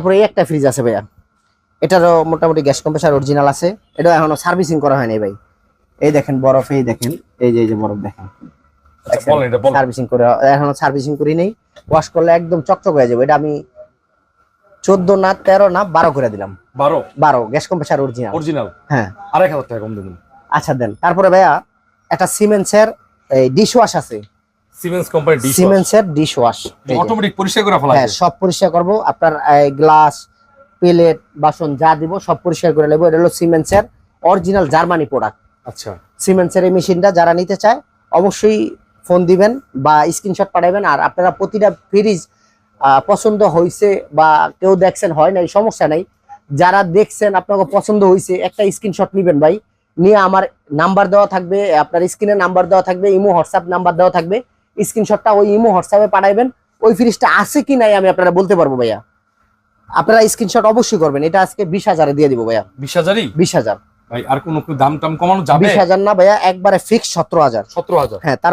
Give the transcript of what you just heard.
তারপরে এই একটা ফ্রিজ আছে ভাইয়া, এটারও মোটামুটি গ্যাস কম্প্রেসার অরিজিনাল আছে, এটা এখনো সার্ভিসিং করা হয়নি ভাই। এই দেখেন বরফ, এই দেখেন এই যে বরফ দেখেন, সার্ভিসিং করে এখনো সার্ভিসিং করি নেই। ওয়াশ করলে একদম চকচক হয়ে যাবে। এটা আমি 14 না 13 না 12 করে দিলাম। 12 গ্যাস কম্প্রেসার অরিজিনাল। হ্যাঁ 2500 টাকা কম দেবেন। আচ্ছা দেন। তারপরে ভাইয়া একটা সিমেন্সের এই ডিশ ওয়াশ আছে, সিমেন্স কোম্পানি ডিশ ওয়াশ, সিমেন্সের ডিশ ওয়াশ অটোমেটিক পরিষ্কার করে ফেলা যায়। হ্যাঁ সব পরিষ্কার করব, আপনার গ্লাস প্লেট বাসন যা দিব সব পরিষ্কার করে নেব। এটা হলো সিমেন্সের অরিজিনাল জার্মানি প্রোডাক্ট। আচ্ছা সিমেন্সের এই মেশিনটা যারা নিতে চায় অবশ্যই ফোন দিবেন বা স্ক্রিনশট পাঠাবেন। আর আপনারা প্রতিটা ফ্রিজ পছন্দ হয়েছে বা কেউ দেখছেন হয় নাই, সমস্যা নাই, যারা দেখছেন আপনাকে পছন্দ হয়েছে একটা স্ক্রিনশট নিবেন ভাই, নিয়ে আমার নাম্বার দেওয়া থাকবে, আপনার স্ক্রিনে নাম্বার দেওয়া থাকবে, ইমো হোয়াটসঅ্যাপ নাম্বার দেওয়া থাকবে, স্ক্রিনশটটা ওই ইমো হোয়াটসঅ্যাপে পাঠাইবেন। ওই ফ্রিজটা আছে কি নাই আমি আপনারা বলতে পারবো ভাইয়া, আপনারা স্ক্রিনশট অবশ্যই করবেন। এটা আজকে 20,000 দিয়ে দিব ভাইয়া। 20,000-ই 20,000 ভাই, আর কোনো দাম টাম কমানো যাবে? 20,000 না ভাইয়া, একবারে ফিক্স 17,000। 17,000 হ্যাঁ তারপর